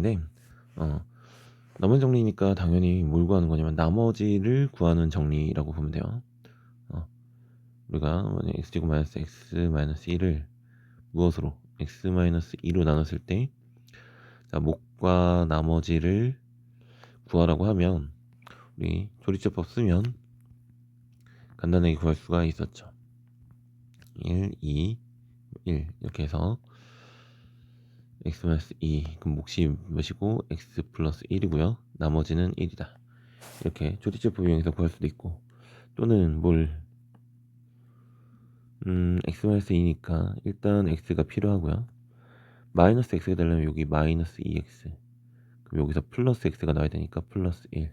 정리인데 나머지 정리니까 당연히 뭘 구하는 거냐면 나머지를 구하는 정리라고 보면 돼요. 우리가 만약 x제곱 마이너스 x 마이너스 1을 무엇으로 x 마이너스 2로 나눴을 때 자, 목과 나머지를 구하라고 하면 우리 조리제법 쓰면 간단하게 구할 수가 있었죠. 1, 2, 1 이렇게 해서 x 마이너스 2 그럼 몫이 몇이고 x 플러스 1이고요. 나머지는 1이다. 이렇게 조리제법 이용해서 구할 수도 있고 또는 x 마이너스 2니까 일단 x가 필요하고요. 마이너스 x가 되려면 여기 마이너스 2x 그럼 여기서 플러스 x가 나와야 되니까 플러스 1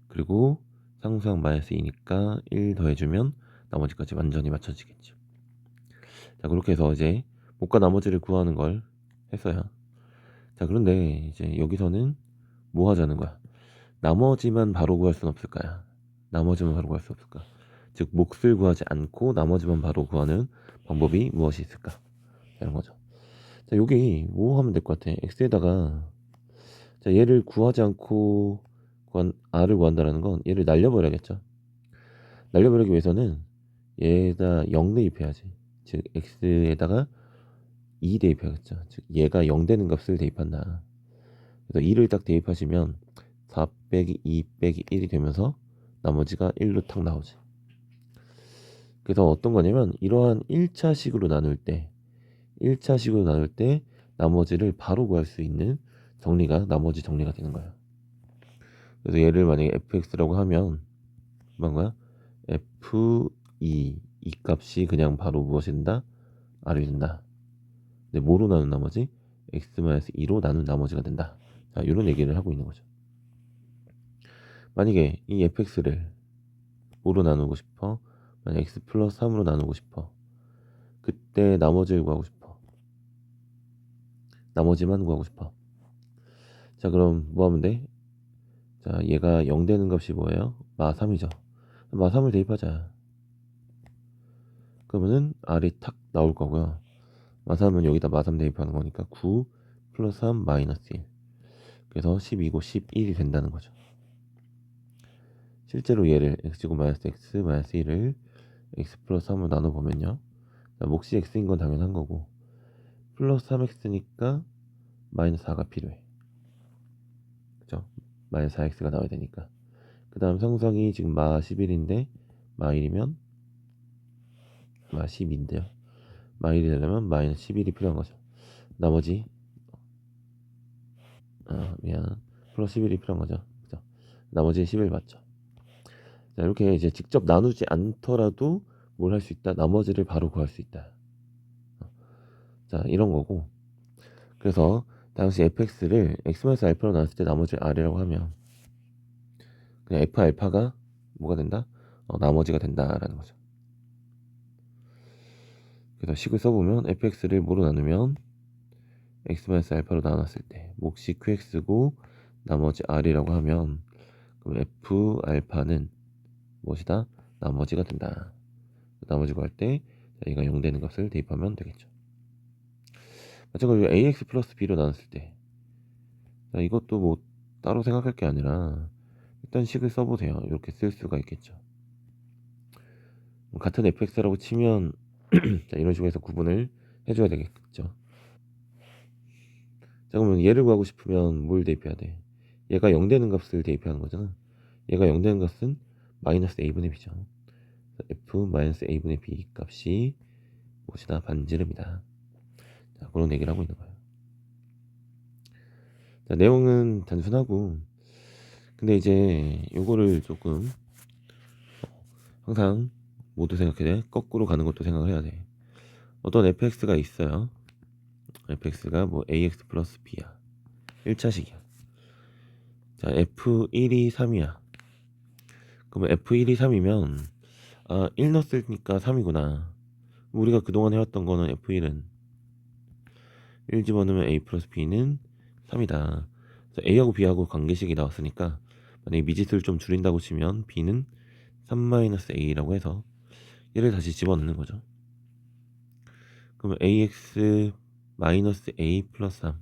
그리고 상수항 마이너스 2니까 1 더해주면 나머지까지 완전히 맞춰지겠죠. 자 그렇게 해서 이제 목과 나머지를 구하는 걸 했어요. 자 그런데 이제 여기서는 뭐 하자는 거야? 나머지만 바로 구할 수는 없을까요? 나머지만 바로 구할 수 없을까? 즉 몫을 구하지 않고 나머지만 바로 구하는 방법이 무엇이 있을까? 이런 거죠. 자 여기 뭐 하면 될 것 같아? x에다가 자 얘를 구하지 않고 r을 구한다는 건 얘를 날려버려야겠죠. 날려버리기 위해서는 얘에다 0 대입해야지. 즉 x에다가 2 대입해야겠죠. 즉 얘가 0 되는 값을 대입한다. 그래서 2를 딱 대입하시면 4 빼기 2 빼기 1이 되면서 나머지가 1로 탁 나오지. 그래서 어떤 거냐면 이러한 1차식으로 나눌 때 1차식으로 나눌 때 나머지를 바로 구할 수 있는 정리가 나머지 정리가 되는 거예요. 그래서 얘를 만약에 fx라고 하면 뭔가 f2 이 값이 그냥 바로 무엇이 된다? r이 된다. 근데 뭐로 나눈 나머지? x-2로 나눈 나머지가 된다. 자, 이런 얘기를 하고 있는 거죠. 만약에 이 fx를 뭐로 나누고 싶어? 만약 x 플러스 3으로 나누고 싶어. 그때 나머지를 구하고 싶어. 나머지만 구하고 싶어. 자 그럼 뭐 하면 돼? 자 얘가 0 되는 값이 뭐예요? 마3이죠. 마3을 대입하자. 그러면은 r이 탁 나올 거고요. 마3은 여기다 마3 대입하는 거니까 9 플러스 3 마이너스 1 그래서 12고 11이 된다는 거죠. 실제로 얘를 x제곱 마이너스 x 마이너스 1을 x 플러스 3으로 나눠보면요. 자, 몫이 x인 건 당연한 거고 플러스 3x니까 마이너스 4가 필요해. 그죠? 마이너스 4x가 나와야 되니까. 그 다음 상수항이 지금 마 11인데 마 1이면 마 10인데요. 마 1이 되려면 마이너스 11이 필요한 거죠. 나머지 플러스 11이 필요한 거죠. 그죠? 나머지 11 맞죠? 자 이렇게 이제 직접 나누지 않더라도 뭘 할 수 있다? 나머지를 바로 구할 수 있다. 자 이런 거고 그래서 당시 fx를 x-알파로 나눴을 때 나머지 r이라고 하면 그냥 f 알파가 뭐가 된다? 나머지가 된다라는 거죠. 그래서 식을 써보면 fx를 뭐로 나누면 x-알파로 나눴을 때 몫이 qx고 나머지 r이라고 하면 그럼 f 알파는 무엇이다? 나머지가 된다. 나머지 구할 때 얘가 0 되는 값을 대입하면 되겠죠. 마찬가지로 ax 플러스 b로 나눴을 때 자, 이것도 뭐 따로 생각할 게 아니라 일단 식을 써보세요. 이렇게 쓸 수가 있겠죠. 같은 fx라고 치면 자, 이런 식으로 해서 구분을 해줘야 되겠죠. 자 그러면 얘를 구하고 싶으면 뭘 대입해야 돼? 얘가 0 되는 값을 대입하는 거잖아. 얘가 0 되는 값은 마이너스 a분의 b죠. f 마이너스 a분의 b 값이 무엇이다? 반지름이다. 자, 그런 얘기를 하고 있는 거예요. 자, 내용은 단순하고 근데 이제 요거를 조금 항상 모두 생각해야 돼. 거꾸로 가는 것도 생각을 해야 돼. 어떤 fx가 있어요. fx가 뭐 ax 플러스 b야. 1차식이야. 자, f1이 3이야. 그러면 f1이 3이면 1 넣었으니까 3이구나. 우리가 그동안 해왔던 거는 f1은 1 집어넣으면 a 플러스 b는 3이다. a하고 b하고 관계식이 나왔으니까 만약에 미지수를 좀 줄인다고 치면 b는 3-a라고 해서 얘를 다시 집어넣는 거죠. 그러면 ax 마이너스 a 플러스 3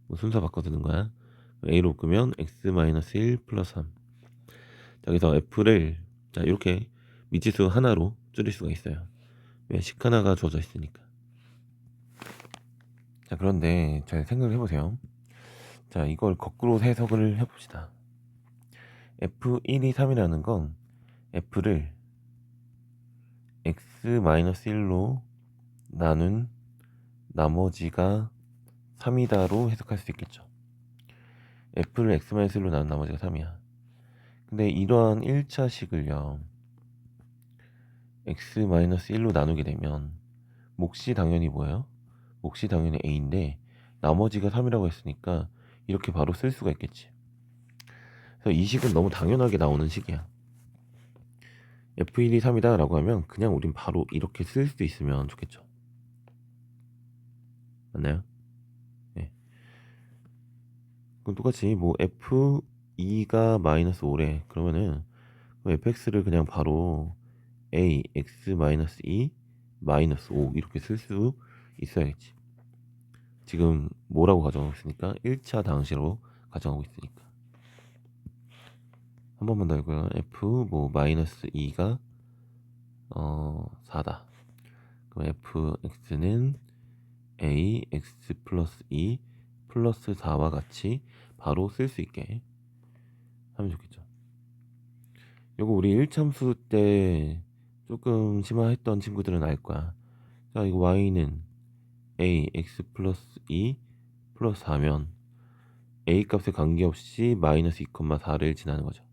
뭐 순서 바꿔두는 거야. a로 끄면 x-1 플러스 3. 자, 그래서 f를 자 이렇게 미지수 하나로 줄일 수가 있어요. 왜? 식 하나가 주어져 있으니까. 자, 그런데 잘 생각을 해보세요. 자, 이걸 거꾸로 해석을 해봅시다. f1이 3이라는 건 f를 x-1로 나눈 나머지가 3이다로 해석할 수 있겠죠. f를 x-1로 나눈 나머지가 3이야. 근데 이러한 1차식을요 x-1로 나누게 되면 몫이 당연히 뭐예요? 몫이 당연히 a인데 나머지가 3이라고 했으니까 이렇게 바로 쓸 수가 있겠지. 그래서 이 식은 너무 당연하게 나오는 식이야. f1이 3이다 라고 하면 그냥 우린 바로 이렇게 쓸 수 있으면 좋겠죠. 맞나요? 네. 그럼 똑같이 뭐 f2가 마이너스 5래. 그러면은 fx를 그냥 바로 a x-2 마이너스 5 이렇게 쓸 수 있어야겠지. 지금 뭐라고 가정하고 있으니까 1차 당시로 가정하고 있으니까. 한 번만 더 읽어요. f 뭐 마이너스 2가 4다. 그럼 fx는 a x 플러스 2 플러스 4와 같이 바로 쓸 수 있게 하면 좋겠죠. 이거 우리 1참수 때 조금 심화했던 친구들은 알 거야. 자, 이거 y는 a x 플러스 2 플러스 4면 a 값에 관계없이 마이너스 2,4를 지나는 거죠.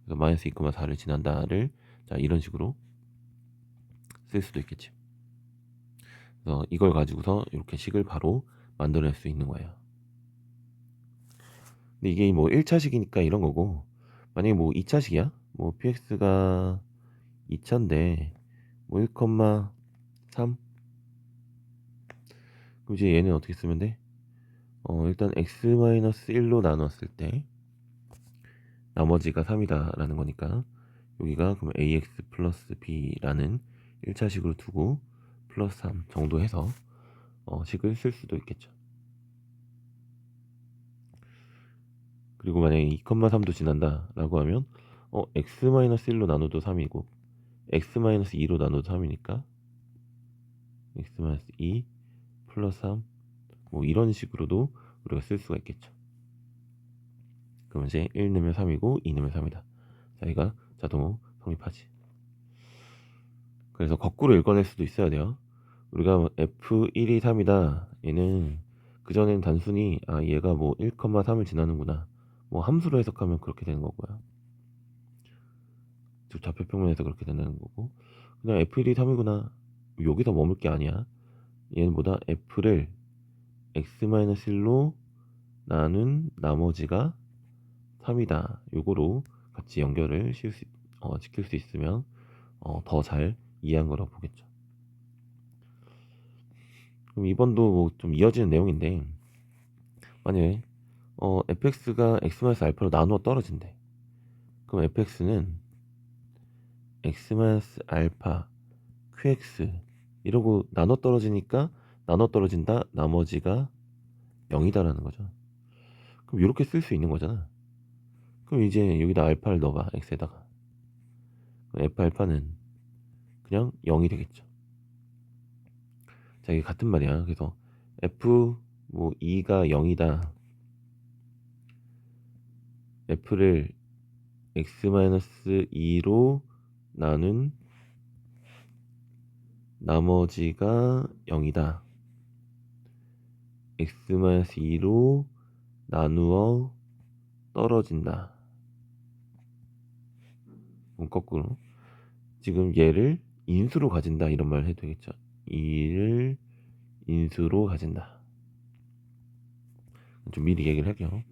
그래서 마이너스 2,4를 지난다를 자 이런 식으로 쓸 수도 있겠지. 그래서 이걸 가지고서 이렇게 식을 바로 만들어낼 수 있는 거예요. 근데 이게 뭐 1차식이니까 이런 거고, 만약에 뭐 2차식이야? 뭐 px가 2차인데 뭐 1,3 그럼 이제 얘는 어떻게 쓰면 돼? 일단 x-1로 나눴을 때 나머지가 3이다 라는 거니까 여기가 그럼 ax 플러스 b라는 1차식으로 두고 플러스 3 정도 해서 식을 쓸 수도 있겠죠. 그리고 만약에 2,3도 지난다 라고 하면 x-1로 나눠도 3이고 x-2로 나눠도 3이니까 x-2 플러스 3 뭐 이런 식으로도 우리가 쓸 수가 있겠죠. 그럼 이제 1 넣으면 3이고 2 넣으면 3이다. 자, 이가 자동으로 성립하지. 그래서 거꾸로 읽어낼 수도 있어야 돼요. 우리가 f1이 3이다. 얘는 그전엔 단순히 얘가 뭐 1,3을 지나는구나. 뭐 함수로 해석하면 그렇게 되는 거고요. 즉 좌표평면에서 그렇게 된다는 거고. 그냥 f1이 3이구나. 여기서 머물 게 아니야. 얘는 뭐다? f를 x-1로 나눈 나머지가 3이다. 요거로 같이 연결을 시킬 수 있으면 더 잘 이해한 거라고 보겠죠. 그럼 이번도 뭐 좀 이어지는 내용인데, 만약에 fx가 x-알파로 나누어 떨어진대. 그럼 fx는 x-알파 qx 이러고 나눠 떨어지니까 나눠 떨어진다 나머지가 0이다라는 거죠. 그럼 이렇게 쓸 수 있는 거잖아. 그럼 이제 여기다 알파를 넣어봐. x에다가 f 알파는 그냥 0이 되겠죠. 자, 이게 같은 말이야. 그래서 f 뭐 2가 0이다. f를 x-2로 나눈 나머지가 0이다. x-2로 나누어 떨어진다. 거꾸로 지금 얘를 인수로 가진다 이런 말 해도 되겠죠. 2를 인수로 가진다. 좀 미리 얘기를 할게요.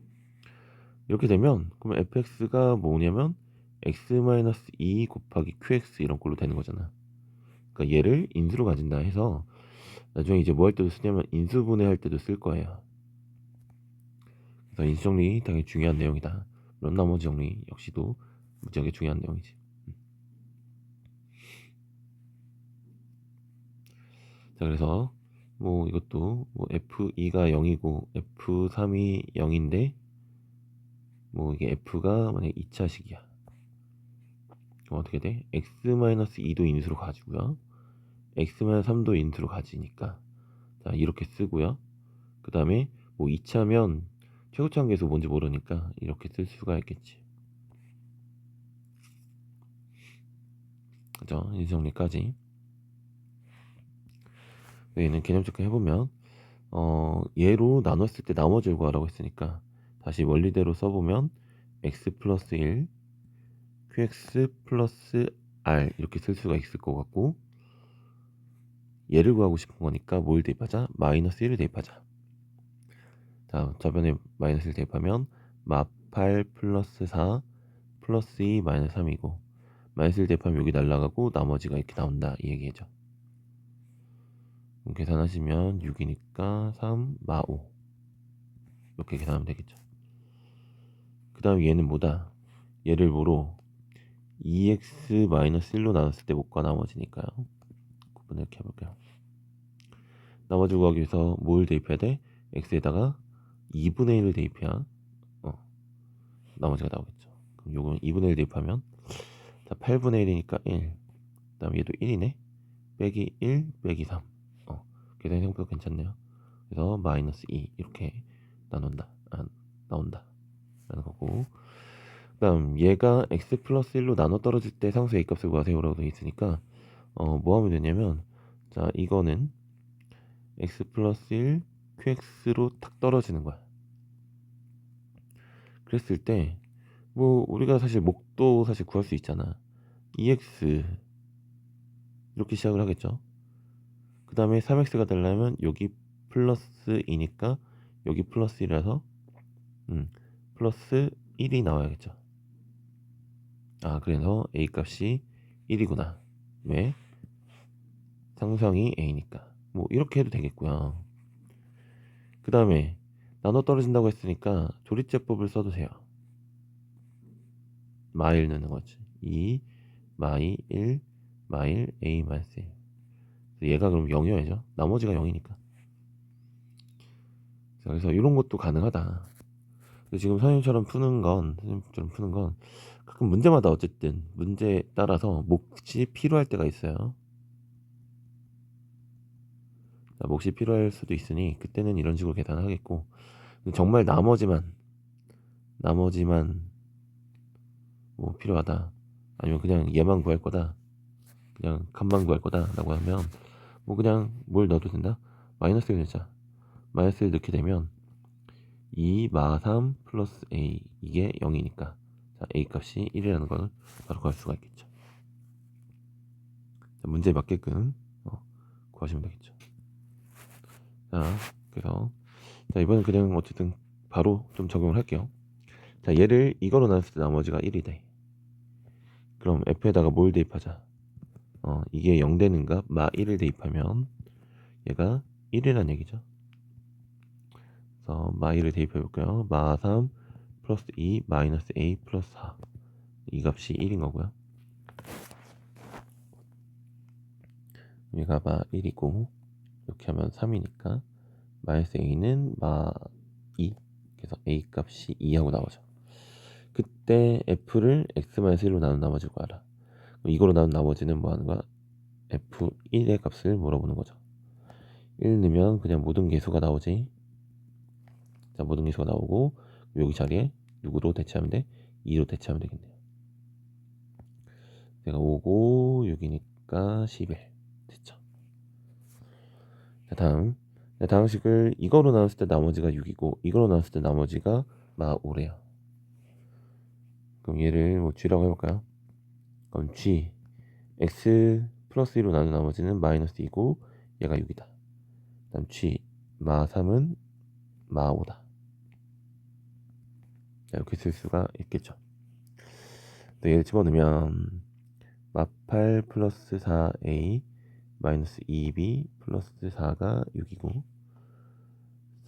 이렇게 되면 그럼 fx가 뭐냐면 x-2 곱하기 qx 이런 꼴로 되는 거잖아. 그러니까 얘를 인수로 가진다 해서 나중에 이제 뭐 할 때도 쓰냐면 인수분해 할 때도 쓸 거예요. 그래서 인수정리 당연히 중요한 내용이다. 물론 나머지 정리 역시도 무지하게 중요한 내용이지. 자, 그래서 뭐 이것도 뭐 F2가 0이고 F3이 0인데 뭐 이게 F가 만약에 2차식이야. 그럼 어떻게 돼? X-2도 인수로 가지고요. X-3도 인수로 가지니까 자 이렇게 쓰고요. 그 다음에 뭐 2차면 최고차항계수 뭔지 모르니까 이렇게 쓸 수가 있겠지. 그죠? 이 정리까지. 얘는 개념 체크 해보면 얘로 나눴을 때 나머지를 구하라고 했으니까 다시 원리대로 써보면 x 플러스 1 qx 플러스 r 이렇게 쓸 수가 있을 것 같고, 얘를 구하고 싶은 거니까 뭘 대입하자? 마이너스 1을 대입하자. 자, 저변에 마이너스 1 대입하면 마8 플러스 4 플러스 2 마이너스 3이고, 마이너스 1 대입하면 여기 날라가고 나머지가 이렇게 나온다 이 얘기죠. 계산하시면 6이니까 3 마5 이렇게 계산하면 되겠죠. 그 다음 얘는 뭐다? 얘를 뭐로 2x-1로 나눴을 때 못과 나머지니까요. 구분을 이렇게 해볼게요. 나머지 구하기 위해서 뭘 대입해야 돼? x에다가 2분의 1을 대입해야 나머지가 나오겠죠. 그럼 요건 2분의 1 대입하면 자 8분의 1이니까 1. 그 다음 얘도 1이네. 빼기 1 빼기 3. 계산이 생각보다 괜찮네요. 그래서 마이너스 2 이렇게 나온다 라는 거고, 그 다음 얘가 x 플러스 1로 나눠 떨어질 때 상수 a값을 구하세요라고 되어 있으니까 뭐 하면 되냐면, 자 이거는 x 플러스 1 qx로 탁 떨어지는 거야. 그랬을 때 뭐 우리가 사실 목도 사실 구할 수 있잖아. 2x 이렇게 시작을 하겠죠. 그 다음에 3x가 되려면 여기 플러스 2니까 여기 플러스 1이라서 플러스 1이 나와야겠죠. 그래서 a 값이 1이구나. 왜? 상수항이 a니까. 뭐 이렇게 해도 되겠고요. 그 다음에 나눠 떨어진다고 했으니까 조리제법을 써도 돼요. 마일 넣는 거지. 2 마이 1 마일 a 마이너스 1. 얘가 그럼 0이어야죠. 나머지가 0이니까. 그래서 이런 것도 가능하다. 지금 선생님처럼 푸는 건 가끔 문제마다 어쨌든 문제에 따라서 몫이 필요할 때가 있어요. 자, 몫이 필요할 수도 있으니 그때는 이런 식으로 계산하겠고, 정말 나머지만 뭐 필요하다, 아니면 그냥 얘만 구할 거다, 그냥 값만 구할 거다 라고 하면 뭐 그냥 뭘 넣어도 된다. 마이너스 1 넣자. 마이너스 1 넣게 되면 2 마 3 플러스 a 이게 0이니까 자, a 값이 1이라는 걸 바로 구할 수가 있겠죠. 자, 문제에 맞게끔 구하시면 되겠죠. 자, 그래서 자, 이번엔 그냥 어쨌든 바로 좀 적용을 할게요. 자, 얘를 이거로 나눴을 때 나머지가 1이 돼. 그럼 f에다가 뭘 대입하자? 이게 0 되는 값 마 1을 대입하면 얘가 1이란 얘기죠. 그래서 마 1을 대입해 볼까요? 마 3 플러스 2 마이너스 a 플러스 4. 이 값이 1인 거고요. 얘가 마 1이고 이렇게 하면 3이니까 마이너스 a는 마 2. 그래서 a 값이 2하고 나오죠. 그때 f를 x-1로 나눈 나머지를 구하라. 이거로 나눈 나머지는 뭐 하는 거야? f1의 값을 물어보는 거죠. 1 넣으면 그냥 모든 개수가 나오지. 자, 모든 개수가 나오고 여기 자리에 누구로 대체하면 돼? 2로 대체하면 되겠네요. 내가 5고 6이니까 11 됐죠. 자, 다음 식을 이거로 나눴을 때 나머지가 6이고 이거로 나눴을 때 나머지가 마 5래요. 그럼 얘를 뭐 g라고 해볼까요? 그럼 g x 플러스 1로 나눈 나머지는 마이너스 2고 얘가 6이다. 다음 g 마 3은 마 5다. 이렇게 쓸 수가 있겠죠. 또 얘를 집어넣으면 마8 플러스 4a 마이너스 2b 플러스 4가 6이고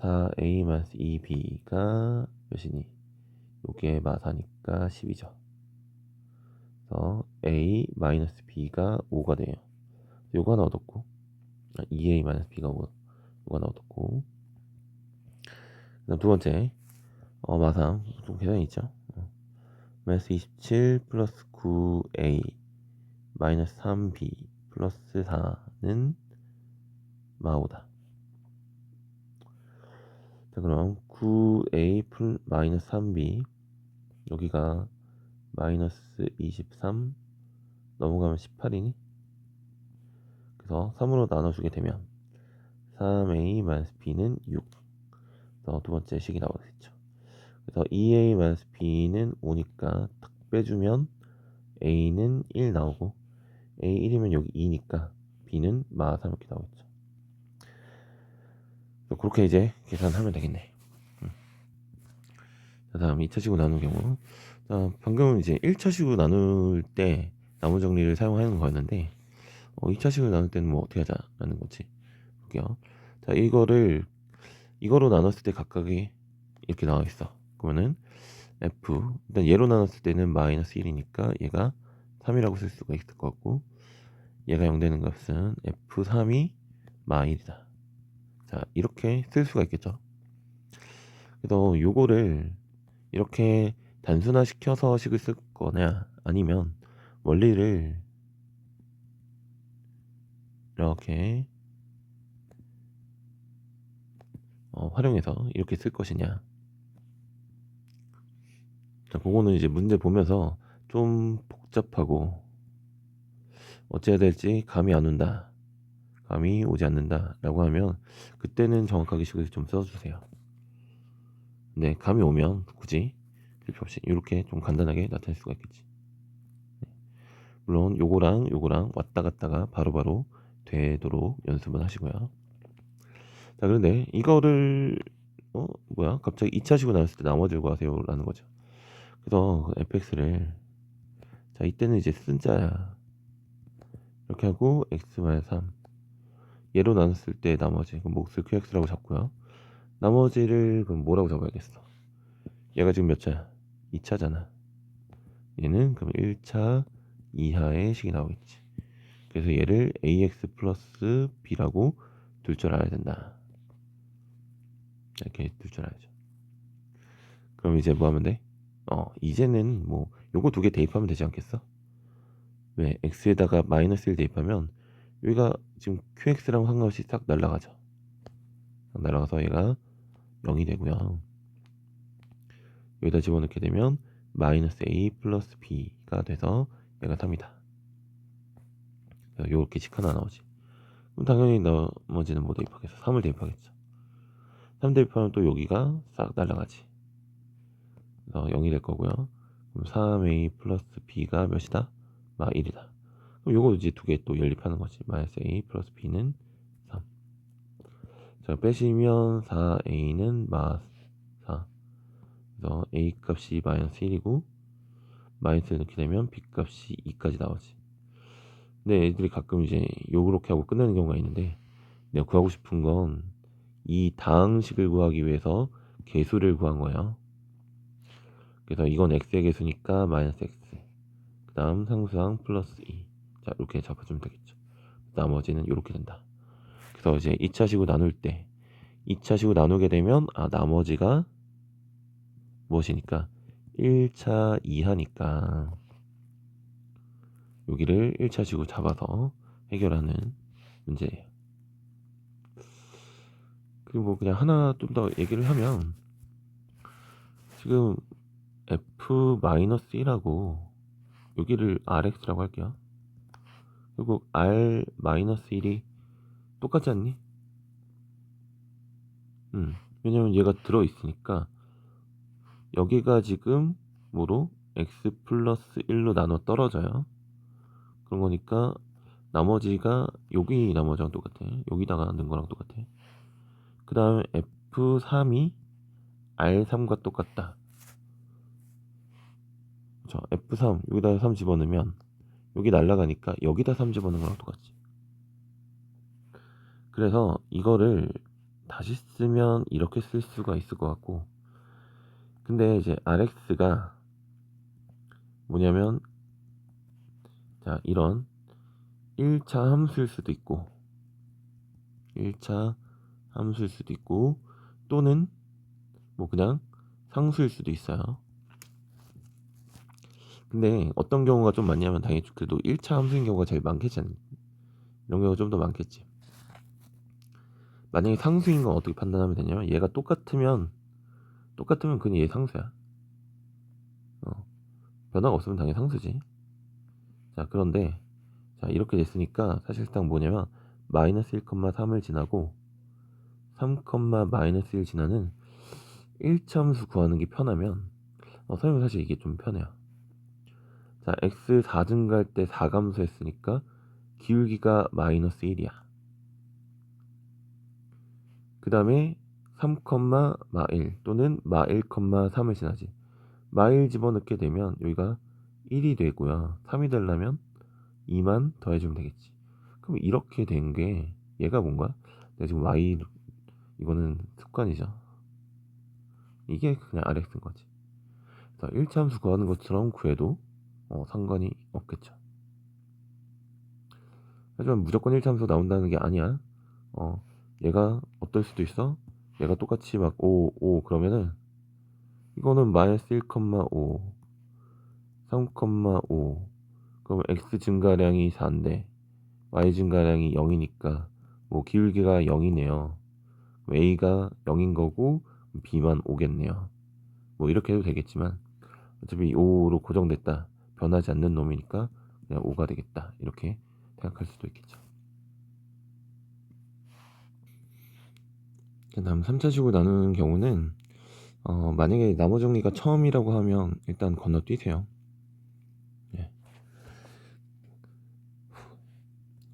4a 마이너스 2b가 몇이니? 요게 마4니까 10이죠. 그래서 a 마이너스 b가 5가 돼요. 요거 하나 얻었고 2a 마이너스 b가 5. 요거 하나 얻었고, 그다음 두 번째 마상 좀 계산이 있죠. 마이너스 27 플러스 9a 마이너스 3b 플러스 4는 마5다. 자, 그럼 9a 마이너스 3b, 여기가 마이너스 23 넘어가면 18이니? 그래서 3으로 나눠주게 되면 3a 마이너스 b는 6. 그래서 두 번째 식이 나오겠죠. 그래서 2a 마이너스 b는 5니까 딱 빼주면 a는 1 나오고, a 1이면 여기 2니까 b는 마 3 이렇게 나오겠죠. 그렇게 이제 계산하면 되겠네. 자, 다음 2차식으로 나눈 경우. 자, 방금 이제 1차식으로 나눌 때 나무 정리를 사용하는 거였는데, 2차식으로 나눌 때는 뭐 어떻게 하자라는 거지. 볼게요. 자, 이거로 나눴을 때 각각이 이렇게 나와 있어. 그러면은 f, 일단 얘로 나눴을 때는 마이너스 1이니까 얘가 3이라고 쓸 수가 있을 것 같고, 얘가 0 되는 값은 f3이 마1이다. 자, 이렇게 쓸 수가 있겠죠. 그래서 요거를 이렇게 단순화 시켜서 식을 쓸 거냐, 아니면 원리를 이렇게 활용해서 이렇게 쓸 것이냐. 자, 그거는 이제 문제 보면서 좀 복잡하고 어찌해야 될지 감이 안 온다, 감이 오지 않는다 라고 하면 그때는 정확하게 식을 좀 써주세요. 네, 감이 오면 굳이 필요 없이 이렇게 좀 간단하게 나타낼 수가 있겠지. 물론 요거랑 왔다 갔다가 바로바로 되도록 연습은 하시고요. 자, 그런데 이거를 갑자기 2차식으로 나눴을 때 나머지를 구하세요 라는 거죠. 그래서 fx를, 자, 이때는 이제 쓴 자야 이렇게 하고 x-3 얘로 나눴을 때 나머지, 그럼 몫을 qx라고 잡고요. 나머지를 그럼 뭐라고 잡아야겠어. 얘가 지금 몇 차야? 2차잖아. 얘는 그럼 1차 이하의 식이 나오겠지. 그래서 얘를 ax 플러스 b라고 둘 줄 알아야 된다. 이렇게 둘 줄 알아야죠. 그럼 이제 뭐 하면 돼? 이제는 뭐 요거 두 개 대입하면 되지 않겠어? 왜? x에다가 마이너스 1 대입하면 여기가 지금 qx랑 상관없이 싹 날아가죠. 싹 날아가서 얘가 0이 되고요. 여기다 집어넣게 되면 마이너스 a 플러스 b가 돼서 얘가 3이다. 요렇게 식 하나 나오지. 그럼 당연히 나머지는 뭐 대입하겠어? 3을 대입하겠죠. 3 대입하면 또 여기가 싹 날아가지. 그래서 0이 될 거고요. 그럼 3a 플러스 b가 몇이다? 마 1이다. 그럼 요거 이제 두 개 또 연립하는 거지. 마이너스 a 플러스 b는 3. 자, 빼시면 4a는 마 4. 그래서 a 값이 마이너스 1이고 마이너스 이렇게 되면 b 값이 2까지 나오지. 근데 애들이 가끔 이제 요렇게 하고 끝내는 경우가 있는데, 내가 구하고 싶은 건 이 다항식을 구하기 위해서 개수를 구한 거예요. 그래서 이건 x의 개수니까 마이너스 x, 그 다음 상수항 플러스 2. 자, 이렇게 잡아주면 되겠죠. 나머지는 이렇게 된다. 그래서 이제 2차식으로 나눌 때 2차식으로 나누게 되면 나머지가 무엇이니까 1차 이하니까 여기를 1차식으로 잡아서 해결하는 문제예요. 그리고 뭐 그냥 하나 좀 더 얘기를 하면, 지금 f-1하고 여기를 rx라고 할게요. 그리고 r-1이 똑같지 않니? 왜냐면 얘가 들어있으니까 여기가 지금 뭐로 x 플러스 1로 나눠 떨어져요. 그런 거니까 나머지가 여기 나머지랑 똑같아. 여기다가 넣은 거랑 똑같아. 그 다음에 f3이 r3과 똑같다. 그쵸? f3 여기다 3 집어넣으면 여기 날라가니까 여기다 3 집어넣은 거랑 똑같지. 그래서 이거를 다시 쓰면 이렇게 쓸 수가 있을 것 같고, 근데 이제 rx가 뭐냐면, 자, 이런 1차 함수일 수도 있고 1차 함수일 수도 있고 또는 뭐 그냥 상수일 수도 있어요. 근데 어떤 경우가 좀 많냐면 당연히 그래도 1차 함수인 경우가 제일 많겠지 않니? 이런 경우가 좀 더 많겠지. 만약에 상수인 건 어떻게 판단하면 되냐면 얘가 똑같으면 그냥 얘 상수야. 변화가 없으면 당연히 상수지. 자, 그런데 자 이렇게 됐으니까 사실상 뭐냐면 마이너스 1,3을 지나고 3, 마이너스 1 지나는 1차 함수 구하는 게 편하면 선생님 사실 이게 좀 편해요. 자, x 4 증가할 때 4감수 했으니까 기울기가 마이너스 1이야. 그 다음에 3, 마 1 또는 마 1, 3을 지나지. 마 1 집어넣게 되면 여기가 1이 되고요. 3이 되려면 2만 더해주면 되겠지. 그럼 이렇게 된 게 얘가 뭔가? 내가 지금 y 이거는 습관이죠. 이게 그냥 RX인 거지. 자, 1차 함수 구하는 것처럼 구해도 상관이 없겠죠. 하지만 무조건 1차 함수 나온다는 게 아니야. 얘가 어떨 수도 있어? 얘가 똑같이 막 5 그러면은 이거는 마이너스 1,5 3,5 그럼 x 증가량이 4인데 y 증가량이 0이니까 뭐 기울기가 0이네요. a가 0인 거고 b만 5겠네요. 뭐 이렇게 해도 되겠지만 어차피 5로 고정됐다. 변하지 않는 놈이니까 그냥 5가 되겠다. 이렇게 생각할 수도 있겠죠. 그 다음 3차식으로 나누는 경우는 만약에 나머 정리가 처음이라고 하면 일단 건너뛰세요. 예.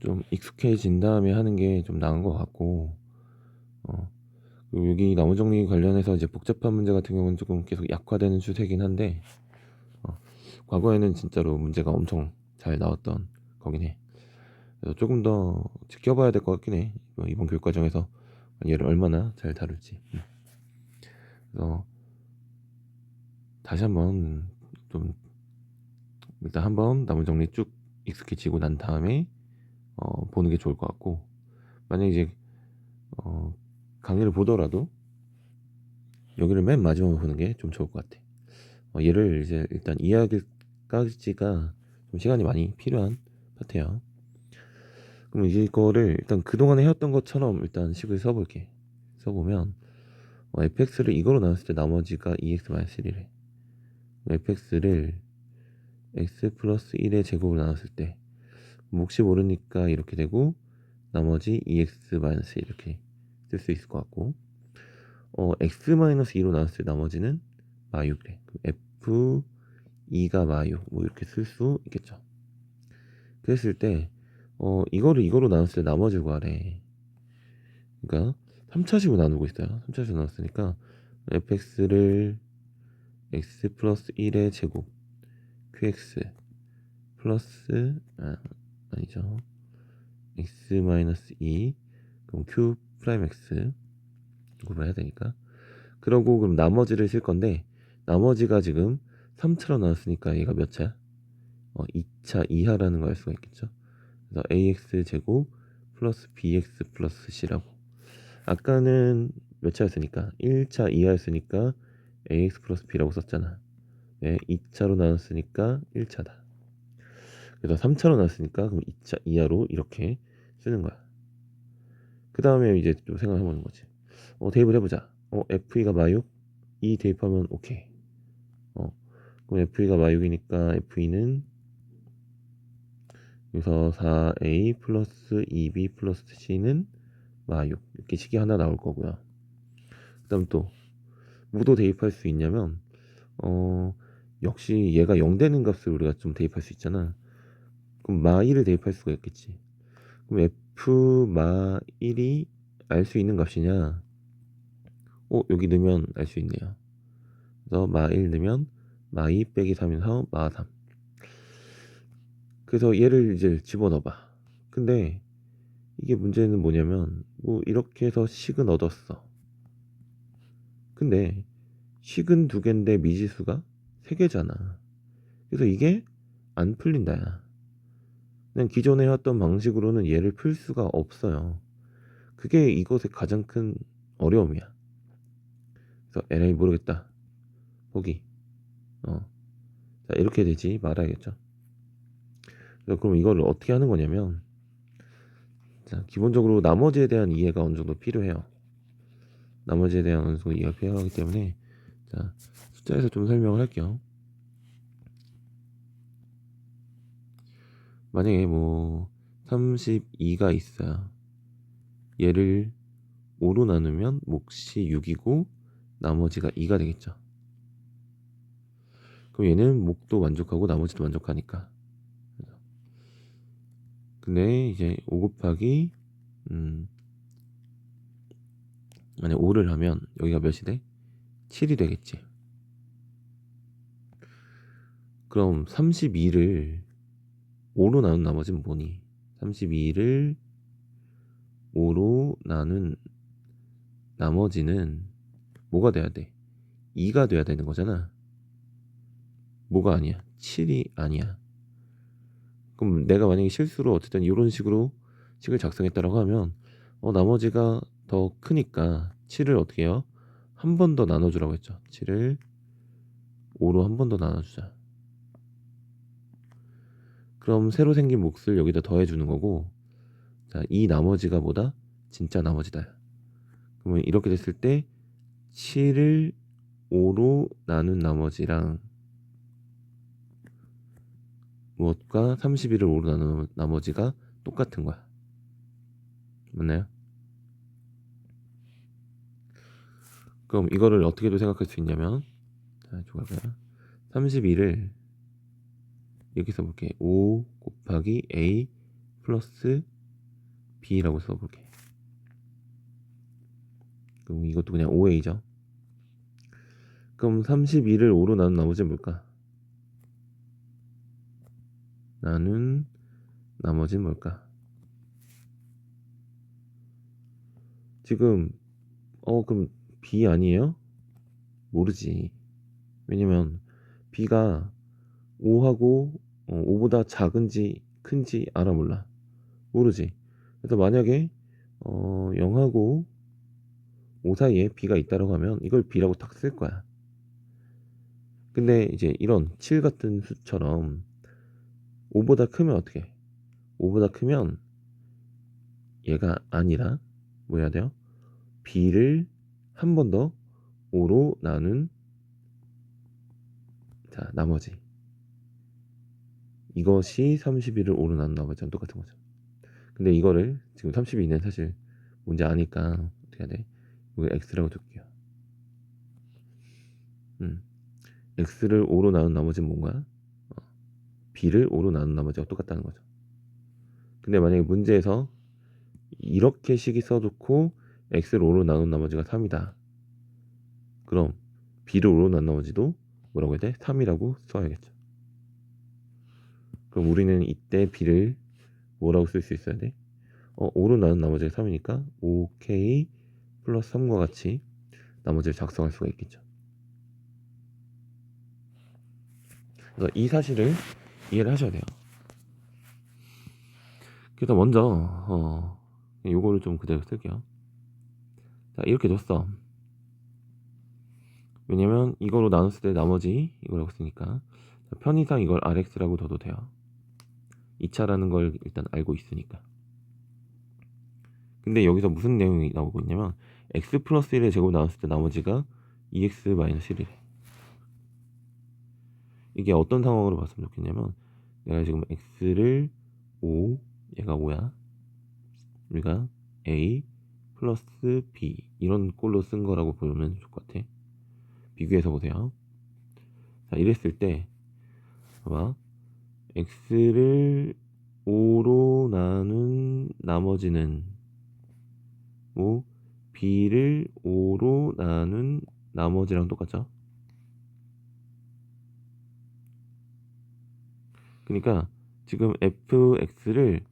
좀 익숙해진 다음에 하는 게 좀 나은 것 같고 그리고 여기 나머 정리 관련해서 이제 복잡한 문제 같은 경우는 조금 계속 약화되는 추세긴 한데 과거에는 진짜로 문제가 엄청 잘 나왔던 거긴 해. 그래서 조금 더 지켜봐야 될 것 같긴 해. 이번 교육과정에서 얘를 얼마나 잘 다룰지. 그래서 다시 한번 좀 일단 한번 나머 정리 쭉 익숙해지고 난 다음에 보는 게 좋을 것 같고 만약에 이제 강의를 보더라도 여기를 맨 마지막에 보는 게 좀 좋을 것 같아. 얘를 이제 일단 이해하기까지가 좀 시간이 많이 필요한 파트야. 그럼 이거를 일단 그동안에 해왔던 것처럼 일단 식을 써볼게. 써보면 fx를 이거로 나눴을 때 나머지가 2x-1이래. fx를 x 플러스 1의 제곱으로 나눴을 때 혹시 모르니까 이렇게 되고 나머지 2x-1 이렇게 쓸 수 있을 것 같고 x-2로 나눴을 때 나머지는 마6이래. f 2가 마6 뭐 이렇게 쓸 수 있겠죠. 그랬을 때 이거로 나눴을 때 나머지를 구하래. 그러니까 3차식으로 나누고 있어요. 3차식으로 나눴으니까 fx를 x 플러스 1의 제곱 qx 플러스 아니죠 x 마이너스 2 그럼 q 프라임 x 이걸 해야 되니까 그러고 그럼 나머지를 쓸 건데 나머지가 지금 3차로 나왔으니까 얘가 몇 차야? 2차 이하라는 걸 알 수가 있겠죠. 그래서 ax 제곱 플러스 bx 플러스 c라고 아까는 몇 차였으니까 1차 이하였으니까 ax 플러스 b라고 썼잖아. 네, 2차로 나눴으니까 1차다. 그래서 3차로 나눴으니까 그럼 2차 이하로 이렇게 쓰는 거야. 그 다음에 이제 좀 생각해보는 거지. 대입을 해보자. f2가 마6 2 대입하면 오케이. 그럼 f2가 마6이니까 f2는 여기서 4a 플러스 2b 플러스 c는 마6 이렇게 식이 하나 나올 거고요. 그 다음 또 뭐도 대입할 수 있냐면 역시 얘가 0 되는 값을 우리가 좀 대입할 수 있잖아. 그럼 마1을 대입할 수가 있겠지. 그럼 f 마1이 알 수 있는 값이냐? 여기 넣으면 알 수 있네요. 그래서 마1 넣으면 마2 빼기 3에서 마3. 그래서 얘를 이제 집어넣어봐. 근데 이게 문제는 뭐냐면 뭐 이렇게 해서 식은 얻었어. 근데 식은 2개인데 미지수가 3개잖아. 그래서 이게 안 풀린다야. 그냥 기존에 해왔던 방식으로는 얘를 풀 수가 없어요. 그게 이것의 가장 큰 어려움이야. 그래서 에라이 모르겠다. 포기. 자, 이렇게 되지 말아야겠죠. 그래서 그럼 이거를 어떻게 하는 거냐면, 자, 기본적으로 나머지에 대한 이해가 어느 정도 필요해요. 나머지에 대한 어느 정도 이해가 필요하기 때문에, 자, 숫자에서 좀 설명을 할게요. 만약에 뭐 32가 있어요. 얘를 5로 나누면 몫이 6이고 나머지가 2가 되겠죠. 그럼 얘는 몫도 만족하고 나머지도 만족하니까. 근데 이제 5 곱하기 만약 5를 하면 여기가 몇이 돼? 7이 되겠지. 그럼 32를 5로 나눈 나머지는 뭐니? 32를 5로 나눈 나머지는 뭐가 돼야 돼? 2가 돼야 되는 거잖아. 뭐가 아니야? 7이 아니야. 그럼 내가 만약에 실수로 어쨌든 이런 식으로 식을 작성했다라고 하면 나머지가 더 크니까 7을 어떻게 해요? 한 번 더 나눠주라고 했죠. 7을 5로 한 번 더 나눠주자. 그럼 새로 생긴 몫을 여기다 더해주는 거고, 자, 이 나머지가 뭐다? 진짜 나머지다. 그러면 이렇게 됐을 때 7을 5로 나눈 나머지랑 무엇과 31을 5로 나눈 나머지가 똑같은 거야. 맞나요? 그럼 이거를 어떻게도 생각할 수 있냐면, 자, 좋아요. 32를 이렇게 써볼게. 5 곱하기 A 플러스 B라고 써볼게. 그럼 이것도 그냥 5A죠. 그럼 32를 5로 나눈 나머지는 뭘까? 나눈 나머지는 뭘까? 지금 그럼 B 아니에요? 모르지. 왜냐면 B가 5하고 5보다 작은지 큰지 알아 몰라. 모르지. 그래서 만약에 0하고 5 사이에 B가 있다라고 하면 이걸 B라고 딱 쓸 거야. 근데 이제 이런 7 같은 수처럼 5보다 크면 어떻게 해? 5보다 크면 얘가 아니라 뭐 해야 돼요? B를 한 번 더 5로 나눈, 자, 나머지. 이것이 31을 5로 나눈 나머지랑 똑같은 거죠. 근데 이거를 지금 32는 사실 뭔지 아니까 어떻게 해야 돼? 이걸 X라고 둘게요. X를 5로 나눈 나머지는 뭔가? B를 5로 나눈 나머지가 똑같다는 거죠. 근데 만약에 문제에서 이렇게 식이 써놓고 X를 5로 나눈 나머지가 3이다. 그럼 B를 5로 나눈 나머지도 뭐라고 해야 돼? 3이라고 써야겠죠. 그럼 우리는 이때 B를 뭐라고 쓸 수 있어야 돼? 5로 나눈 나머지가 3이니까 5K 플러스 3과 같이 나머지를 작성할 수가 있겠죠. 그래서 이 사실을 이해를 하셔야 돼요. 그래서 먼저 요거를 좀 그대로 쓸게요. 자, 이렇게 줬어. 왜냐면 이거로 나눴을 때 나머지 이거라고 쓰니까 편의상 이걸 RX라고 둬도 돼요. 2차라는 걸 일단 알고 있으니까. 근데 여기서 무슨 내용이 나오고 있냐면 X 플러스 1의 제곱 나눴을 때 나머지가 2X 마이너스 1이래. 이게 어떤 상황으로 봤으면 좋겠냐면 내가 지금 X를 5, 얘가 5야. 우리가 A 플러스 B 이런 꼴로 쓴 거라고 보면 좋을 것 같아. 비교해서 보세요. 자, 이랬을 때 봐봐. X를 5로 나눈 나머지는 뭐 B를 5로 나눈 나머지랑 똑같죠? 그러니까 지금 fx를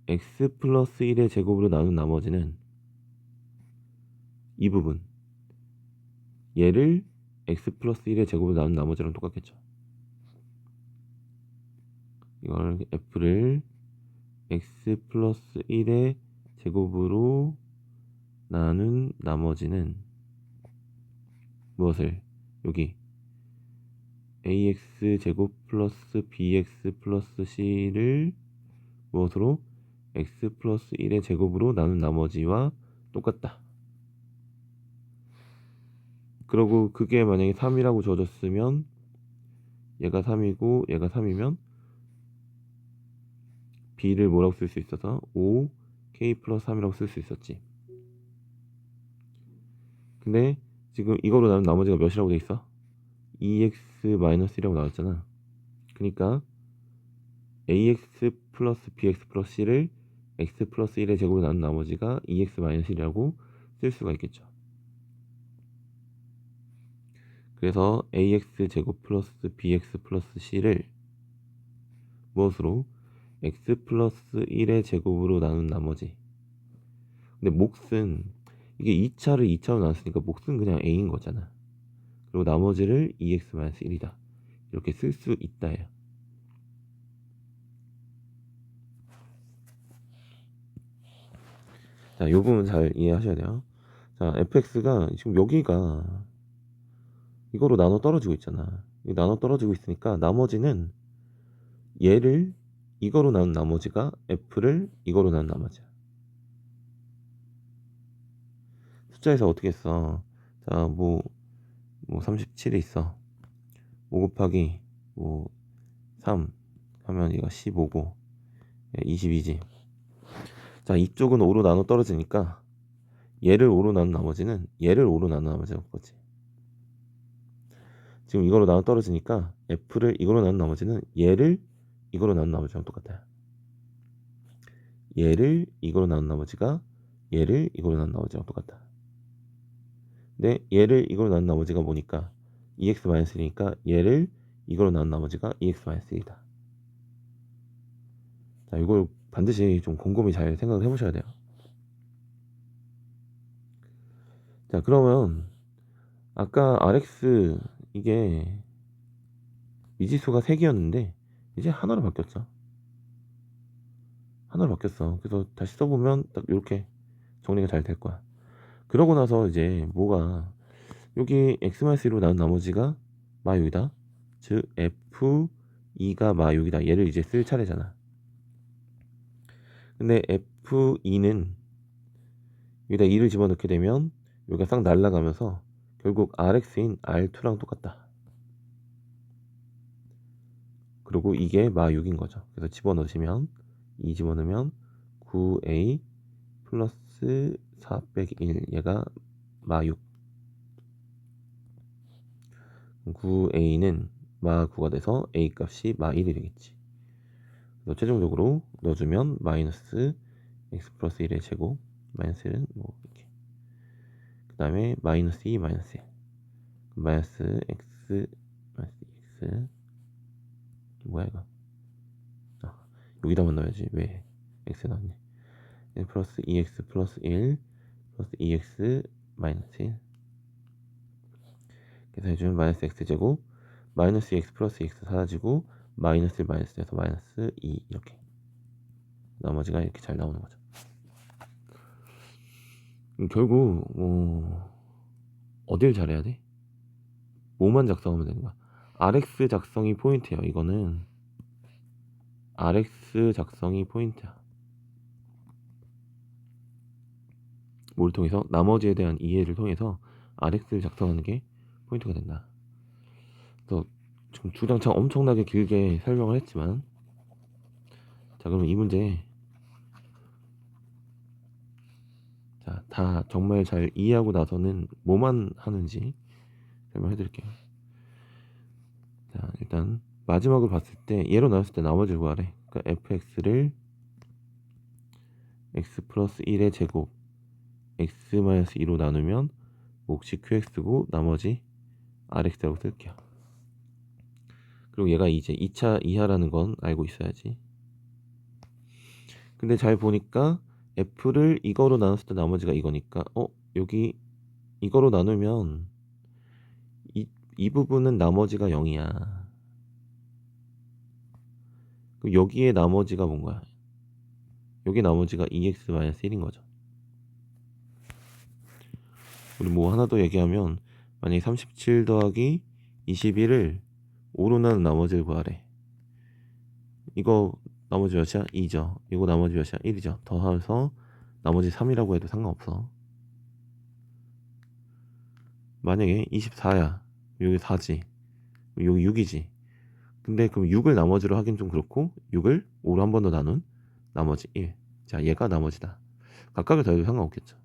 x 플러스 1의 제곱으로 나눈 나머지는 이 부분 얘를 x 플러스 1의 제곱으로 나눈 나머지랑 똑같겠죠. 이걸 f를 x 플러스 1의 제곱으로 나눈 나머지는 무엇을? 여기 ax 제곱 플러스 bx 플러스 c를 무엇으로? x 플러스 1의 제곱으로 나눈 나머지와 똑같다. 그러고 그게 만약에 3이라고 주어졌으면 얘가 3이고 얘가 3이면 b를 뭐라고 쓸 수 있어서 5k 플러스 3이라고 쓸 수 있었지. 근데 지금 이거로 나눈 나머지가 몇이라고 돼 있어? 2x-1이라고 나왔잖아. 그러니까 ax 플러스 bx 플러스 c를 x 플러스 1의 제곱으로 나눈 나머지가 2x-1이라고 쓸 수가 있겠죠. 그래서 ax 제곱 플러스 bx 플러스 c를 무엇으로? x 플러스 1의 제곱으로 나눈 나머지. 근데 몫은 이게 2차를 2차로 나눴으니까 몫은 그냥 a인 거잖아. 그리고 나머지를 2x-1이다 이렇게 쓸 수 있다 해요. 자, 요 부분 잘 이해하셔야 돼요. 자, fx가 지금 여기가 이거로 나눠 떨어지고 있잖아. 나눠 떨어지고 있으니까 나머지는 얘를 이거로 나눈 나머지가 f를 이거로 나눈 나머지야. 숫자에서 어떻게 써? 자, 뭐 37이 있어. 5 곱하기 3 하면 얘가 15고 22지. 자, 이쪽은 5로 나눠 떨어지니까 얘를 5로 나눈 나머지는 얘를 5로 나눈 나머지가 거지. 지금 이거로 나눠 떨어지니까 f를 이거로 나눈 나머지는 얘를 이거로 나눈 나머지랑 똑같아요. 얘를 이거로 나눈 나머지가 얘를 이거로 나눈 나머지랑 똑같다. 근데 얘를 이거로 나눈 나머지가 뭐니까 2x-1이니까 얘를 이거로 나눈 나머지가 2x-1이다. 자, 이걸 반드시 좀 곰곰이 잘 생각을 해보셔야 돼요. 자, 그러면 아까 rx 이게 미지수가 3개였는데 이제 하나로 바뀌었죠. 하나로 바뀌었어. 그래서 다시 써보면 딱 이렇게 정리가 잘 될 거야. 그러고 나서 이제 뭐가 여기 x-1로 나눈 나머지가 마6이다. 즉 f2가 마6이다. 얘를 이제 쓸 차례잖아. 근데 f2는 여기다 2를 집어넣게 되면 여기가 싹 날아가면서 결국 rx인 r2랑 똑같다. 그리고 이게 마6인 거죠. 그래서 집어넣으시면 2 집어넣으면 9a 플러스 4 빼기 1 얘가 마6. 9a는 마9가 돼서 a 값이 마1이 되겠지. 그래서 최종적으로 넣어주면 마이너스 x 플러스 1의 제곱 마이너스 1은 뭐 이렇게 그 다음에 마이너스 2 마이너스 1 마이너스 x 마이너스 x 뭐야 이거 여기다만 넣어야지 왜 x 나왔네. 1 플러스 2x 플러스 1 플러스 2x 마이너스 1 그래서 해주면 마이너스 x제곱 마이너스 x 플러스 x 사라지고 마이너스 1 마이너스 돼서 마이너스 2 이렇게 나머지가 이렇게 잘 나오는 거죠. 결국 어딜 잘해야 돼? 뭐만 작성하면 되는 거야? RX 작성이 포인트예요. 이거는 RX 작성이 포인트야. 뭘 통해서? 나머지에 대한 이해를 통해서 RX를 작성하는 게 포인트가 된다. 그래서 지금 주장창 엄청나게 길게 설명을 했지만 자, 그러면 이 문제 자, 다 정말 잘 이해하고 나서는 뭐만 하는지 설명해 드릴게요. 자, 일단 마지막으로 봤을 때 얘로 나눴을 때 나머지를 구하래. 그러니까 fx를 x 플러스 1의 제곱 x-2로 나누면 몫이 qx고 나머지 rx라고 쓸게요. 그리고 얘가 이제 2차 이하라는 건 알고 있어야지. 근데 잘 보니까 f를 이거로 나눴을 때 나머지가 이거니까 여기 이거로 나누면 이 부분은 나머지가 0이야. 그럼 여기에 나머지가 뭔가 여기 나머지가 2x-1인 거죠. 우리 뭐 하나 더 얘기하면 만약에 37 더하기 21을 5로 나눈 나머지를 구하래. 이거 나머지 몇이야? 2죠. 이거 나머지 몇이야? 1이죠. 더해서 나머지 3이라고 해도 상관없어. 만약에 24야. 여기 4지. 여기 6이지. 근데 그럼 6을 나머지로 하긴 좀 그렇고 6을 5로 한 번 더 나눈 나머지 1. 자, 얘가 나머지다. 각각을 더해도 상관없겠죠.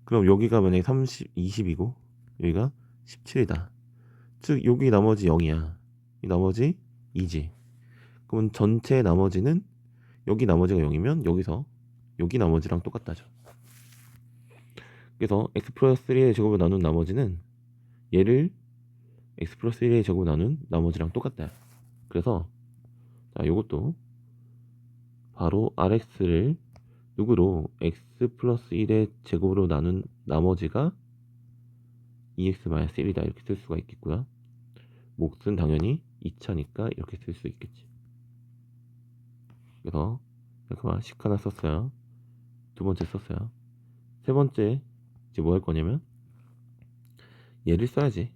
그럼 여기가 만약에 20이고 여기가 17이다. 즉 여기 나머지 0이야. 이 나머지 2지. 그럼 전체 나머지는 여기 나머지가 0이면 여기서 여기 나머지랑 똑같다죠. 그래서 x 플러스 3의 제곱을 나눈 나머지는 얘를 x 플러스 1의 제곱을 나눈 나머지랑 똑같다. 그래서 자, 요것도 바로 rx를 누구로 x 플러스 1의 제곱으로 나눈 나머지가 2x-1이다 이렇게 쓸 수가 있겠고요. 몫은 당연히 2차니까 이렇게 쓸 수 있겠지. 그래서 잠깐만 식 하나 썼어요. 두 번째 썼어요. 세 번째 이제 뭐 할 거냐면 얘를 써야지.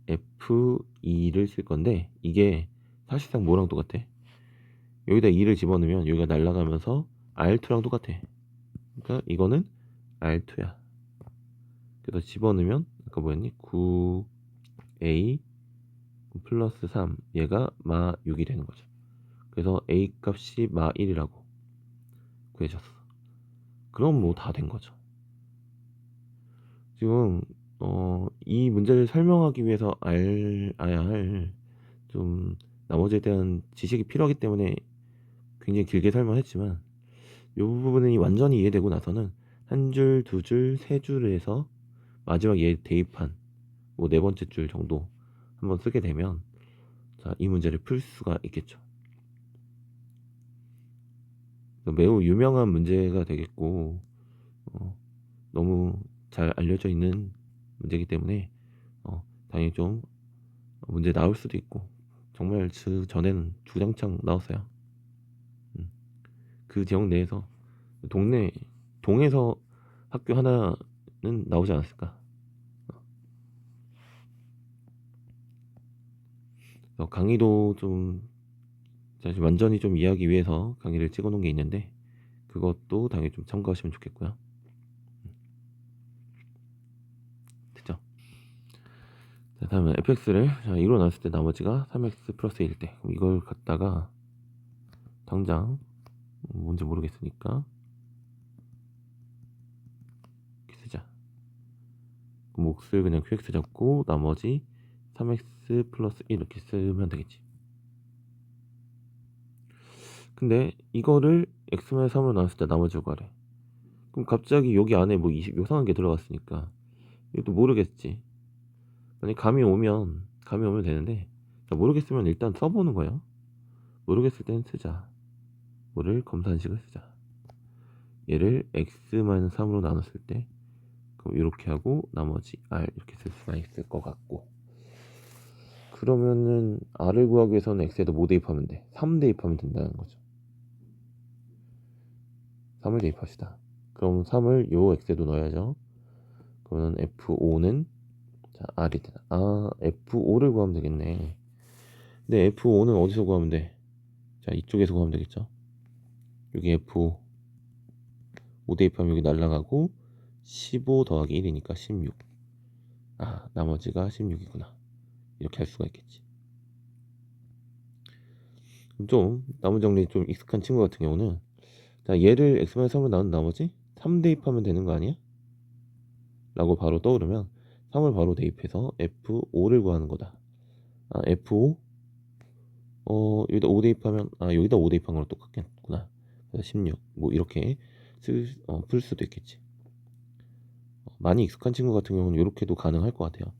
F2를 쓸 건데 이게 사실상 뭐랑 똑같아? 여기다 2를 집어넣으면 여기가 날아가면서 R2랑 똑같아. 그러니까 이거는 R2야. 그래서 집어넣으면 아까 뭐였니? 9A 플러스 3 얘가 마 6이 되는 거죠. 그래서 A 값이 마 1이라고 구해졌어. 그럼 뭐 다 된 거죠. 지금 이 문제를 설명하기 위해서 알아야 할 좀 나머지에 대한 지식이 필요하기 때문에 굉장히 길게 설명했지만 이 부분이 완전히 이해되고 나서는 한 줄, 두 줄, 세 줄을 해서 마지막 얘 대입한 뭐 네 번째 줄 정도 한번 쓰게 되면 자, 이 문제를 풀 수가 있겠죠. 매우 유명한 문제가 되겠고 너무 잘 알려져 있는 문제이기 때문에 당연히 좀 문제 나올 수도 있고 정말 그 전에는 주장창 나왔어요. 그 지역 내에서 동에서 학교 하나는 나오지 않았을까. 강의도 좀 사실 완전히 좀 이해하기 위해서 강의를 찍어 놓은 게 있는데 그것도 당연히 좀 참고하시면 좋겠고요. 됐죠? 자, 다음에 fx를 2로 나눴을 때 나머지가 3x 플러스 1일 때 그럼 이걸 갖다가 당장 뭔지 모르겠으니까 이렇게 쓰자. 몫을 그냥 qx 잡고 나머지 3x 플러스 1 이렇게 쓰면 되겠지. 근데 이거를 x-3으로 나눴을 때 나머지 구하래. 그럼 갑자기 여기 안에 뭐 요상한 게 들어갔으니까 이것도 모르겠지. 만약 감이 오면 되는데 모르겠으면 일단 써보는 거예요. 모르겠을 땐 쓰자. 뭐를 검산식을 쓰자. 얘를 x-3으로 나눴을 때 그럼 이렇게 하고 나머지 r 이렇게 쓸 수가 있을 것 같고 그러면은 r을 구하기 위해서는 x에도 뭐 대입하면 돼? 3 대입하면 된다는 거죠. 3을 대입합시다. 그럼 3을 요 x에도 넣어야죠. 그러면 f5는 자, r이 되나? f5를 구하면 되겠네. 근데 f5는 어디서 구하면 돼? 자, 이쪽에서 구하면 되겠죠. 여기 f5 5 대입하면 여기 날라가고 15 더하기 1이니까 16. 나머지가 16이구나. 이렇게 할 수가 있겠지. 좀 나머지 정리 좀 익숙한 친구 같은 경우는 자, 얘를 x-3으로 나눈 나머지 3 대입하면 되는 거 아니야? 라고 바로 떠오르면 3을 바로 대입해서 f5를 구하는 거다. f5 여기다 5 대입하면 여기다 5 대입한 거랑 똑같겠구나. 그래서 16 뭐 이렇게 풀 수도 있겠지. 많이 익숙한 친구 같은 경우는 이렇게도 가능할 것 같아요.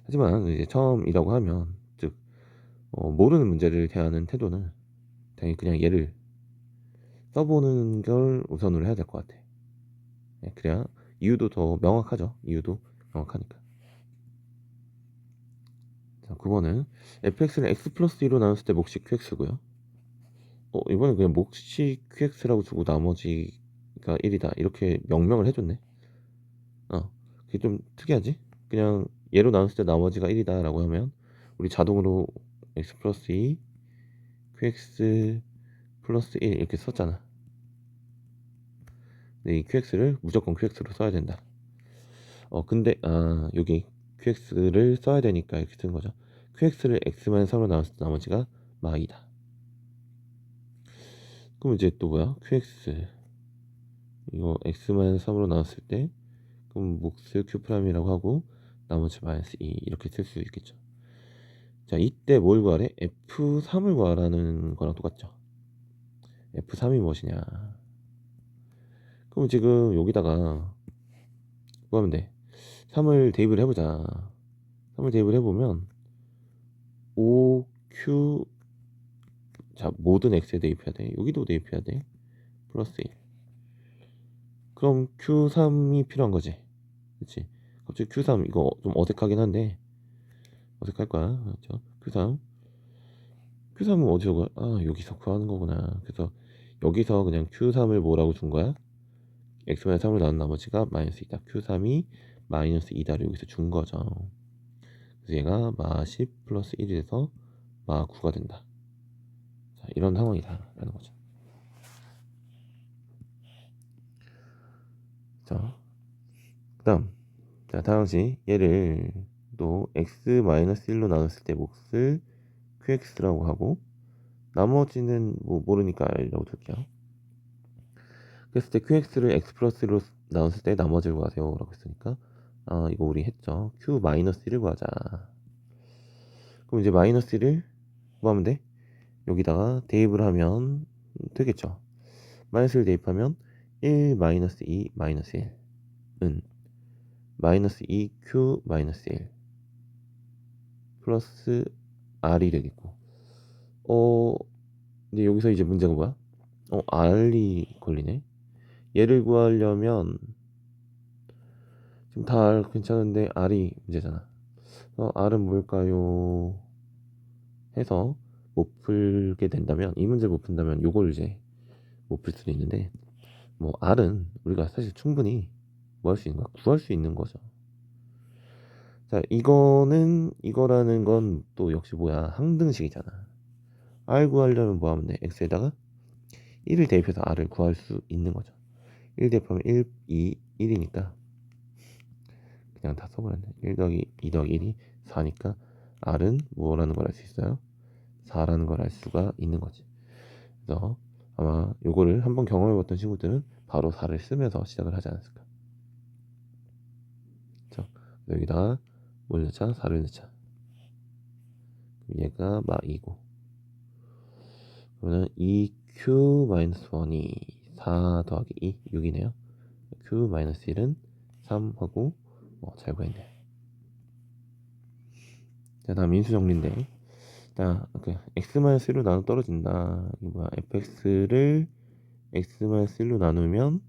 하지만 이제 처음이라고 하면 즉 모르는 문제를 대하는 태도는 당연히 그냥 얘를 써보는 걸 우선으로 해야 될 것 같아. 그래야 이유도 더 명확하죠. 이유도 명확하니까. 자, 9번은 fx를 x 플러스 2로 나눴을 때 몫이 qx고요. 이번엔 그냥 몫이 QX라고 주고 나머지가 1이다 이렇게 명명을 해줬네. 그게 좀 특이하지? 그냥 얘로 나눴을 때 나머지가 1이다 라고 하면 우리 자동으로 x 플러스 2 qx 플러스 1 이렇게 썼잖아. 근데 이 qx를 무조건 qx로 써야 된다. 근데 여기 qx를 써야 되니까 이렇게 쓴 거죠. qx를 x-3으로 나눴을 때 나머지가 마이다. 그럼 이제 또 뭐야? qx 이거 x-3으로 나눴을 때 그럼 몫을 q'이라고 하고 나머지 마이너스 2 이렇게 쓸 수 있겠죠. 자, 이때 뭘 구하래? f3을 구하라는 거랑 똑같죠. f3이 무엇이냐? 그럼 지금 여기다가 뭐 하면 돼? 3을 대입을 해보자. 3을 대입을 해보면 5q 자, 모든 x에 대입해야 돼. 여기도 대입해야 돼. 플러스 1. 그럼 q3이 필요한 거지. 그치? 갑자기 q3 이거 좀 어색하긴 한데 어색할 거야. 그렇죠? q3은 어디서 구할? 여기서 구하는 거구나. 그래서 여기서 그냥 q3을 뭐라고 준 거야? x-3을 나눈 나머지가 마이너스 2다. q3이 마이너스 2다를 여기서 준 거죠. 그래서 얘가 마 10 플러스 1이 돼서 마 9가 된다. 자, 이런 상황이다 라는 거죠. 자, 다음시 얘를 또 x-1로 나눴을 때 몫을 qx라고 하고 나머지는 뭐 모르니까 R이라고 둘게요. 그랬을 때 qx를 x 플러스로 나눴을 때 나머지를 구하세요 라고 했으니까 이거 우리 했죠. q 마이너스 1을 구하자. 그럼 이제 마이너스 1을 뭐 하면 돼? 여기다가 대입을 하면 되겠죠. 마이너스를 대입하면 1 마이너스 2 마이너스 1은 마이너스 2q 마이너스 1 플러스 r이 되겠고 근데 여기서 이제 문제가 뭐야? r이 걸리네. 얘를 구하려면 지금 다 괜찮은데 r이 문제잖아. r은 뭘까요? 해서 못 풀게 된다면 이 문제를 못 푼다면 요걸 이제 못 풀 수도 있는데 뭐 r은 우리가 사실 충분히 뭐 할 수 있는 거야? 구할 수 있는 거죠. 자, 이거라는 건 또 역시 뭐야? 항등식이잖아. r 구하려면 뭐 하면 돼? x에다가 1을 대입해서 r을 구할 수 있는 거죠. 1 대입하면 1, 2, 1이니까 그냥 다 써버렸네. 1 더하기 2 더하기 1이 4니까 r은 뭐라는 걸 알 수 있어요? 4라는 걸 알 수가 있는 거지. 그래서 아마 요거를 한번 경험해봤던 친구들은 바로 4를 쓰면서 시작을 하지 않았을까. 그렇죠? 여기다가 뭘 넣자? 4를 넣자. 얘가 마 2고 그러면 2q-1이 4 더하기 2 6이네요. q-1은 3 하고 잘 구했네. 자, 다음 인수 정리인데 x-1로 나눠 떨어진다. 이거 뭐야? fx를 x-1로 나누면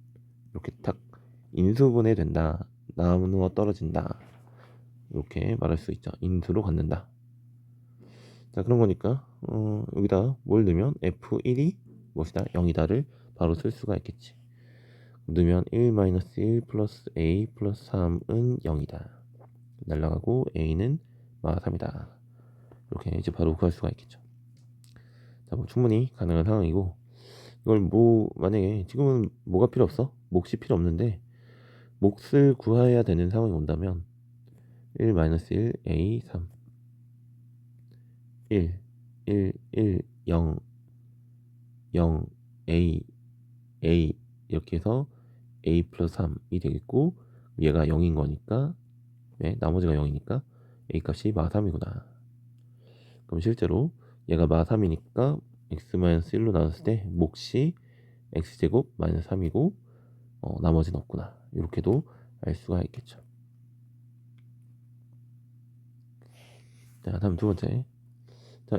이렇게 탁 인수분해 된다. 나누어 떨어진다. 이렇게 말할 수 있죠. 인수로 갖는다. 자, 그런 거니까 여기다 뭘 넣으면 f1이 무엇이다? 0이다를 바로 쓸 수가 있겠지. 넣으면 1-1 플러스 a 플러스 3은 0이다. 날라가고 a는 -3이다. 이렇게 이제 바로 구할 수가 있겠죠. 자, 뭐 충분히 가능한 상황이고 이걸 뭐 만약에 지금은 뭐가 필요 없어? 몫이 필요 없는데 몫을 구해야 되는 상황이 온다면 1-1 a 3 1 1 1 0 0 a 이렇게 해서 a 플러스 3이 되겠고 얘가 0인 거니까 나머지가 0이니까 a 값이 -3이구나. 그럼 실제로 얘가 -3이니까 x-1로 나눴을 때 몫이 x제곱 -3이고 나머지는 없구나. 이렇게도 알 수가 있겠죠. 자, 다음 두 번째. 자,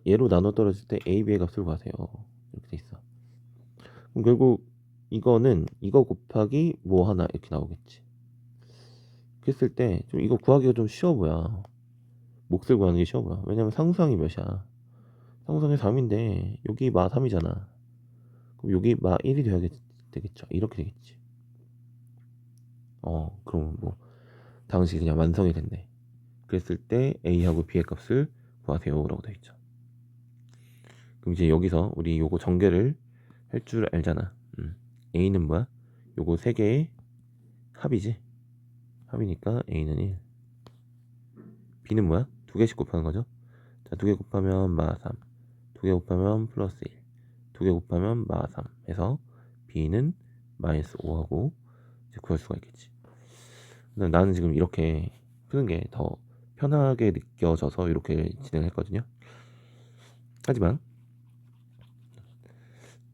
얘로 나눠 떨어질 때 a, b의 값을 구하세요. 이렇게 돼 있어. 그럼 결국 이거는 이거 곱하기 뭐 하나 이렇게 나오겠지. 그랬을 때 좀 이거 구하기가 좀 쉬워 보여. 몫을 구하는 게 쉬워 보여. 왜냐면 상수항이 몇이야? 상수선이 3인데 여기 마 3이잖아. 그럼 여기 마 1이 되겠죠. 이렇게 되겠지. 그럼 뭐 당시 그냥 완성이 됐네. 그랬을 때 A하고 B의 값을 구하세요 라고 되어 있죠. 그럼 이제 여기서 우리 요거 전개를 할 줄 알잖아. A는 뭐야? 요거 세 개의 합이지. 합이니까 A는 1. B는 뭐야? 두 개씩 곱하는 거죠. 자, 두 개 곱하면 마 3. 두 개 곱하면 플러스 1. 두 개 곱하면 마 3 해서 B는 마이너스 5하고 이제 구할 수가 있겠지. 근데 나는 지금 이렇게 푸는 게 더 편하게 느껴져서 이렇게 진행했거든요. 하지만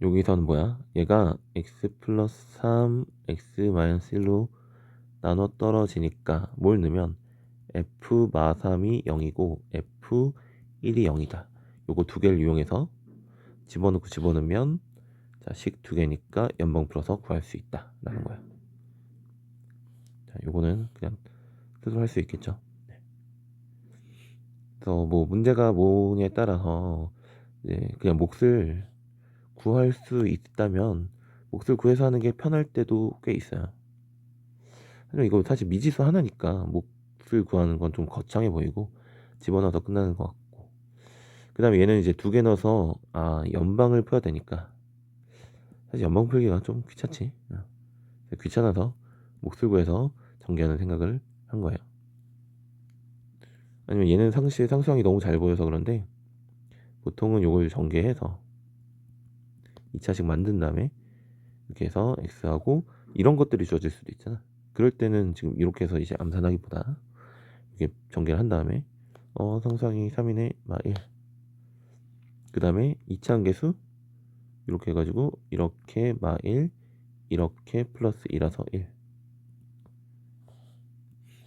여기서는 뭐야? 얘가 x 플러스 3, x 마이너스 1로 나눠 떨어지니까 뭘 넣으면 f 마 3이 0이고 f 1이 0이다. 요거 두 개를 이용해서 집어넣고 집어넣으면 자, 식 두 개니까 연방 풀어서 구할 수 있다 라는 거야. 자, 요거는 그냥 뜻으로 할 수 있겠죠. 네. 그래서 뭐 문제가 뭐냐에 따라서 이제 그냥 몫을 구할 수 있다면 몫을 구해서 하는 게 편할 때도 꽤 있어요. 하지만 이거 사실 미지수 하나니까 몫을 구하는 건 좀 거창해 보이고 집어넣어서 끝나는 것 같고, 그 다음에 얘는 이제 두 개 넣어서 연방을 풀어야 되니까 사실 연방 풀기가 좀 귀찮지. 귀찮아서 몫을 구해서 전개하는 생각을 한 거예요. 아니면 얘는 상수항이 너무 잘 보여서 그런데 보통은 요걸 전개해서 2차식 만든 다음에 이렇게 해서 x하고 이런 것들이 주어질 수도 있잖아. 그럴 때는 지금 이렇게 해서 이제 암산하기보다 이렇게 전개를 한 다음에 상수항이 3이네 마 1. 그 다음에 2차 함계수 이렇게 해가지고 이렇게 마 1, 이렇게 플러스 2라서 1.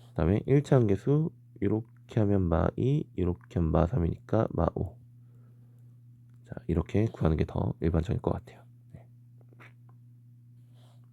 그 다음에 1차 함계수 이렇게 하면 마 2, 이렇게 하면 마 3이니까 마 5. 자, 이렇게 구하는 게 더 일반적일 것 같아요.